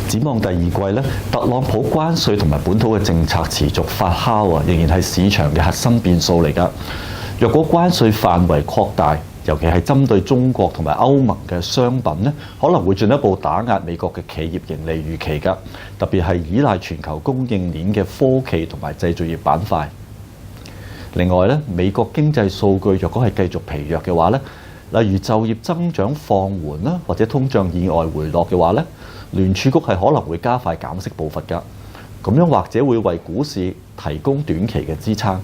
展望第二季咧，特朗普關稅同埋本土嘅政策持續發酵啊，仍然係市場嘅核心變數嚟㗎。若果關稅範圍擴大，尤其係針對中國同埋歐盟嘅商品咧，可能會進一步打壓美國嘅企業盈利預期㗎，特別係依賴全球供應鏈嘅科技同埋製造業板塊。另外咧，美國經濟數據若果係繼續疲弱嘅話咧，例如就業增長放緩啦，或者通脹意外回落嘅話咧，聯儲局係可能會加快減息步伐㗎。咁樣或者會為股市提供短期嘅支撐，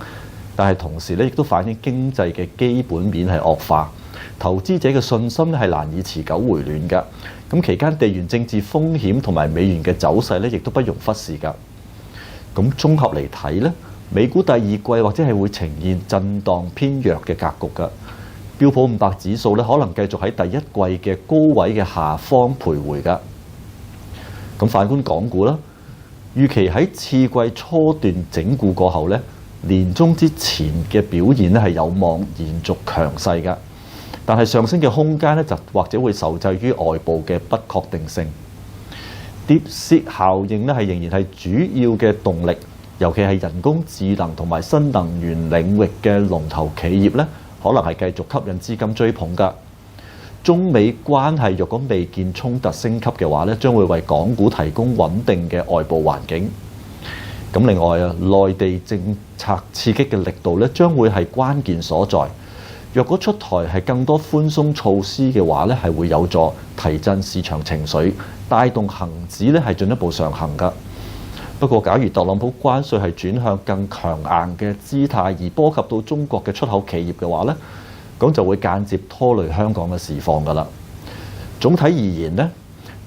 但係同時咧亦都反映經濟嘅基本面係惡化，投資者嘅信心咧係難以持久回暖㗎。咁期間地緣政治風險同埋美元嘅走勢咧，亦都不容忽視㗎。咁綜合嚟睇咧，美股第二季或者係會呈現震盪偏弱嘅格局㗎。標普500指數咧可能繼續喺第一季嘅高位嘅下方徘徊㗎。咁反觀港股啦，預期喺次季初段整固過後咧，年中之前嘅表現咧係有望延續強勢㗎。但係上升嘅空間咧就或者會受制於外部嘅不確定性。DeepSeek效應咧係仍然係主要嘅動力，尤其係人工智能同埋新能源領域嘅龍頭企業咧，可能係繼續吸引資金追捧㗎。中美關係若果未見衝突升級嘅話咧，將會為港股提供穩定嘅外部環境。咁另外啊，內地政策刺激嘅力度咧，將會係關鍵所在。若果出台係更多寬鬆措施嘅話咧，係會有助提振市場情緒，帶動恆指咧係進一步上行㗎。不過，假如特朗普關稅係轉向更強硬嘅姿態，而波及到中國嘅出口企業嘅話咧，咁就會間接拖累香港嘅市況㗎啦。總體而言咧，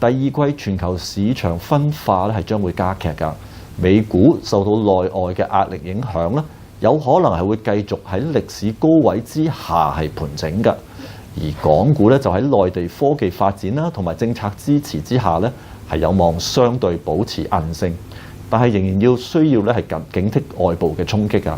第二季全球市場分化咧係將會加劇㗎。美股受到內外嘅壓力影響咧，有可能係會繼續喺歷史高位之下係盤整㗎。而港股咧就喺內地科技發展啦同埋政策支持之下咧，係有望相對保持韌性，但係仍然需要咧係警惕外部嘅衝擊㗎。